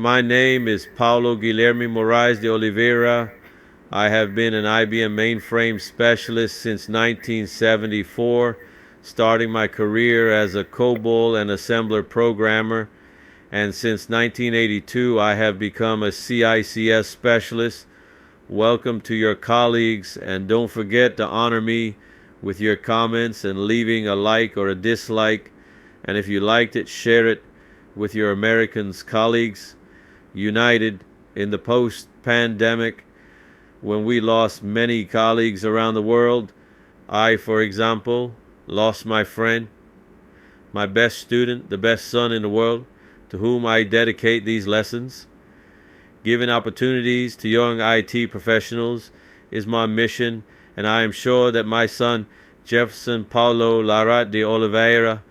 My name is Paulo Guilherme Moraes de Oliveira. I have been an IBM mainframe specialist since 1974, starting my career as a COBOL and assembler programmer. And since 1982, I have become a CICS specialist. Welcome to your colleagues, and don't forget to honor me with your comments and leaving a like or a dislike. And if you liked it, share it with your American colleagues. United in the post-pandemic, when we lost many colleagues around the world. I, for example, lost my friend, my best student, the best son in the world, to whom I dedicate these lessons. Giving opportunities to young IT professionals is my mission, and I am sure that my son, Jefferson Paulo Larat de Oliveira,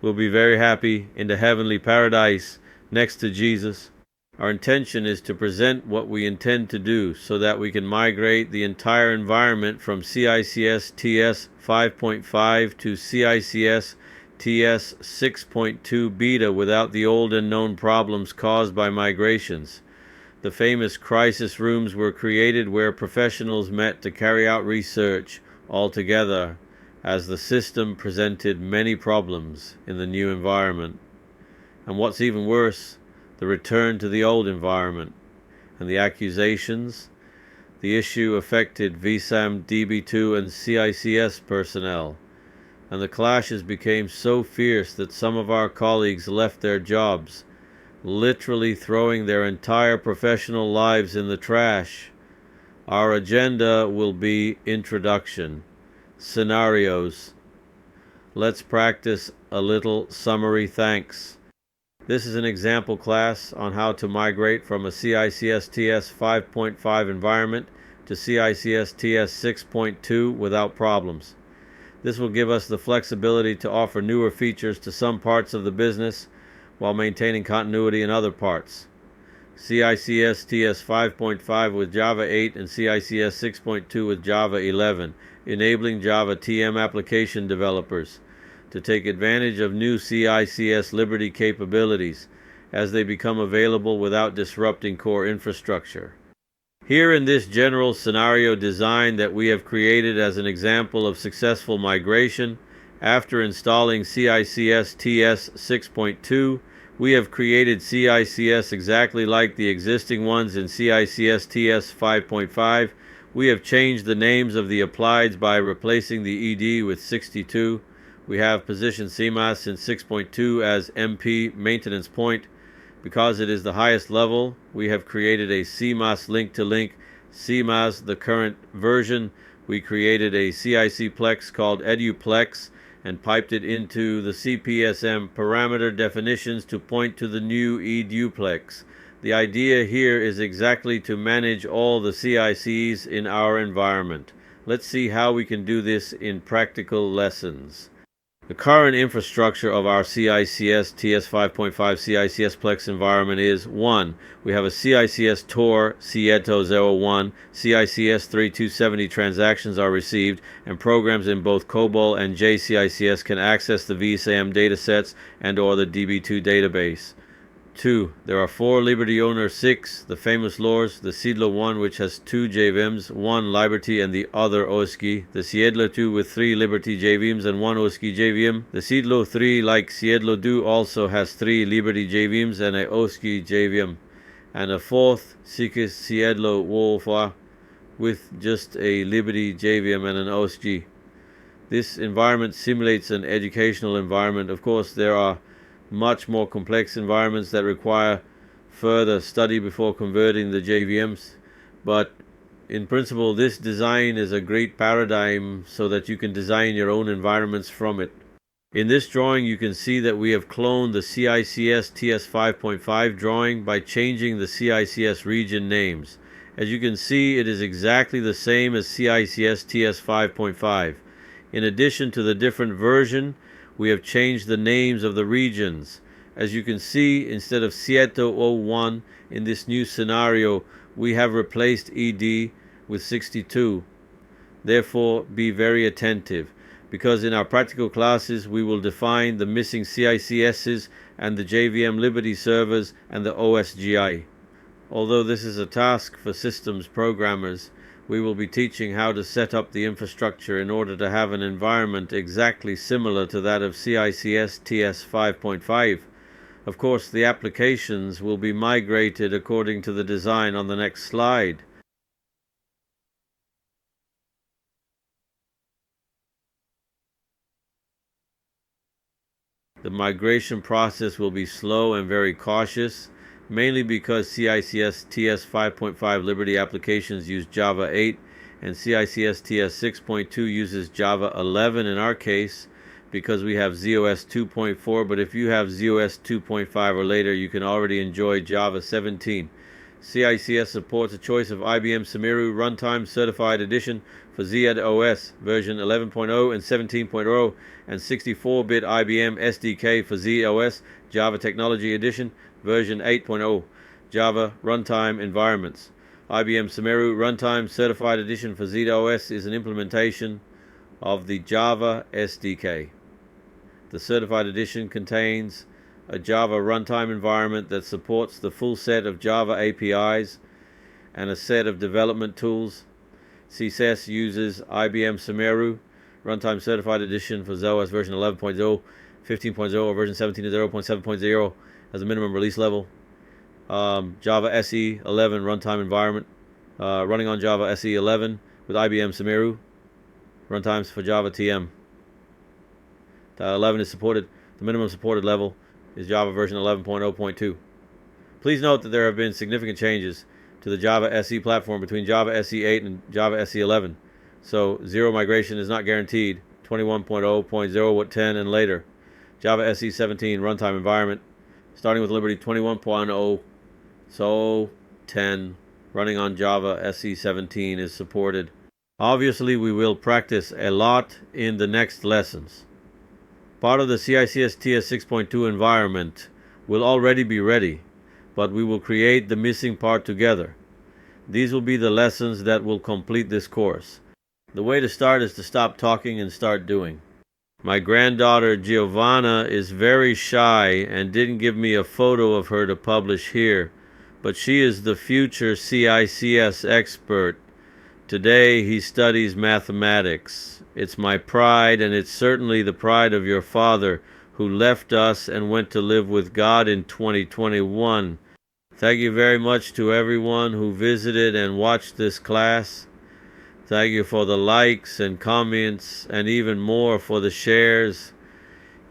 will be very happy in the heavenly paradise next to Jesus. Our intention is to present what we intend to do so that we can migrate the entire environment from CICS TS 5.5 to CICS TS 6.2 beta without the old and known problems caused by migrations. The famous crisis rooms were created where professionals met to carry out research all together, as the system presented many problems in the new environment. And what's even worse, the return to the old environment and the accusations. The issue affected VSAM, DB2, and CICS personnel, and the clashes became so fierce that some of our colleagues left their jobs, literally throwing their entire professional lives in the trash. Our agenda will be introduction, scenarios. Let's practice a little summary thanks. This is an example class on how to migrate from a CICS TS 5.5 environment to CICS TS 6.2 without problems. This will give us the flexibility to offer newer features to some parts of the business while maintaining continuity in other parts. CICS TS 5.5 with Java 8 and CICS 6.2 with Java 11, enabling Java TM application developers to take advantage of new CICS Liberty capabilities as they become available without disrupting core infrastructure. Here in this general scenario design that we have created as an example of successful migration, after installing CICS TS 6.2, we have created CICS exactly like the existing ones in CICS TS 5.5. We have changed the names of the applieds by replacing the ED with 62. We have positioned CMOS in 6.2 as MP maintenance point. Because it is the highest level, we have created a CMOS link-to-link. CMOS, the current version, we created a CIC Plex called EduPlex and piped it into the CPSM parameter definitions to point to the new EduPlex. The idea here is exactly to manage all the CICs in our environment. Let's see how we can do this in practical lessons. The current infrastructure of our CICS TS 5.5 CICS Plex environment is 1. We have a CICS TOR Cieto 01. CICS 3270 transactions are received, and programs in both COBOL and JCICS can access the VSAM datasets and or the DB2 database. 2. There are 4 Liberty owner Cics, the famous lores, the Siedler 1 which has 2 JVMs, 1 Liberty and the other OSCI, the Siedler 2 with 3 Liberty JVMs and 1 OSCI JVM, the Siedler 3 like Siedler 2 also has 3 Liberty JVMs and a OSCI JVM, and a 4th Cics Siedler Wolfa with just a Liberty JVM and an OSCI. This environment simulates an educational environment. Of course, there are much more complex environments that require further study before converting the JVMs, but in principle this design is a great paradigm so that you can design your own environments from it. In this drawing you can see that we have cloned the CICS TS 5.5 drawing by changing the CICS region names. As you can see, it is exactly the same as CICS TS 5.5. In addition to the different version, we have changed the names of the regions. As you can see, instead of Cieto 01 in this new scenario, we have replaced ED with 62. Therefore, be very attentive, because in our practical classes we will define the missing CICSs and the JVM Liberty servers and the OSGI. Although this is a task for systems programmers, we will be teaching how to set up the infrastructure in order to have an environment exactly similar to that of CICS TS 5.5. Of course, the applications will be migrated according to the design on the next slide. The migration process will be slow and very cautious, mainly because CICS TS 5.5 Liberty applications use Java 8 and CICS TS 6.2 uses Java 11 in our case, because we have ZOS 2.4, but if you have ZOS 2.5 or later, you can already enjoy Java 17. CICS supports a choice of IBM Sumeru Runtime Certified Edition for ZOS version 11.0 and 17.0 and 64-bit IBM SDK for ZOS Java Technology Edition version 8.0 Java Runtime Environments. IBM Sumeru Runtime Certified Edition for ZOS is an implementation of the Java SDK. The Certified Edition contains a Java runtime environment that supports the full set of Java APIs and a set of development tools. CSS uses IBM Sumeru Runtime Certified Edition for ZOS version 11.0, 15.0, or version 17.0.7.0 as a minimum release level. Java SE 11 runtime environment running on Java SE 11 with IBM Sumeru runtimes for Java TM. 11 is supported. The minimum supported level is Java version 11.0.2. Please note that there have been significant changes to the Java SE platform between Java SE 8 and Java SE 11. So zero migration is not guaranteed. 21.0.0 10 and later. Java SE 17 runtime environment starting with Liberty 21.0, so 10 running on Java SE 17 is supported. Obviously, we will practice a lot in the next lessons. Part of the CICS TS 6.2 environment will already be ready, but we will create the missing part together. These will be the lessons that will complete this course. The way to start is to stop talking and start doing. My granddaughter Giovanna is very shy and didn't give me a photo of her to publish here, but she is the future CICS expert. Today he studies mathematics. It's my pride, and it's certainly the pride of your father, who left us and went to live with God in 2021. Thank you very much to everyone who visited and watched this class. Thank you for the likes and comments, and even more for the shares.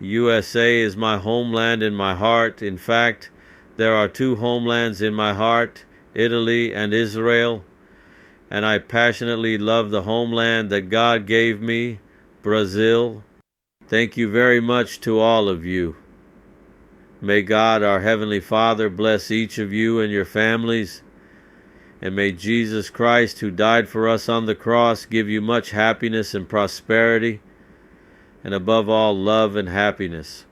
USA is my homeland in my heart. In fact, there are two homelands in my heart, Italy and Israel. And I passionately love the homeland that God gave me, Brazil. Thank you very much to all of you. May God, our Heavenly Father, bless each of you and your families. And may Jesus Christ, who died for us on the cross, give you much happiness and prosperity, and above all, love and happiness.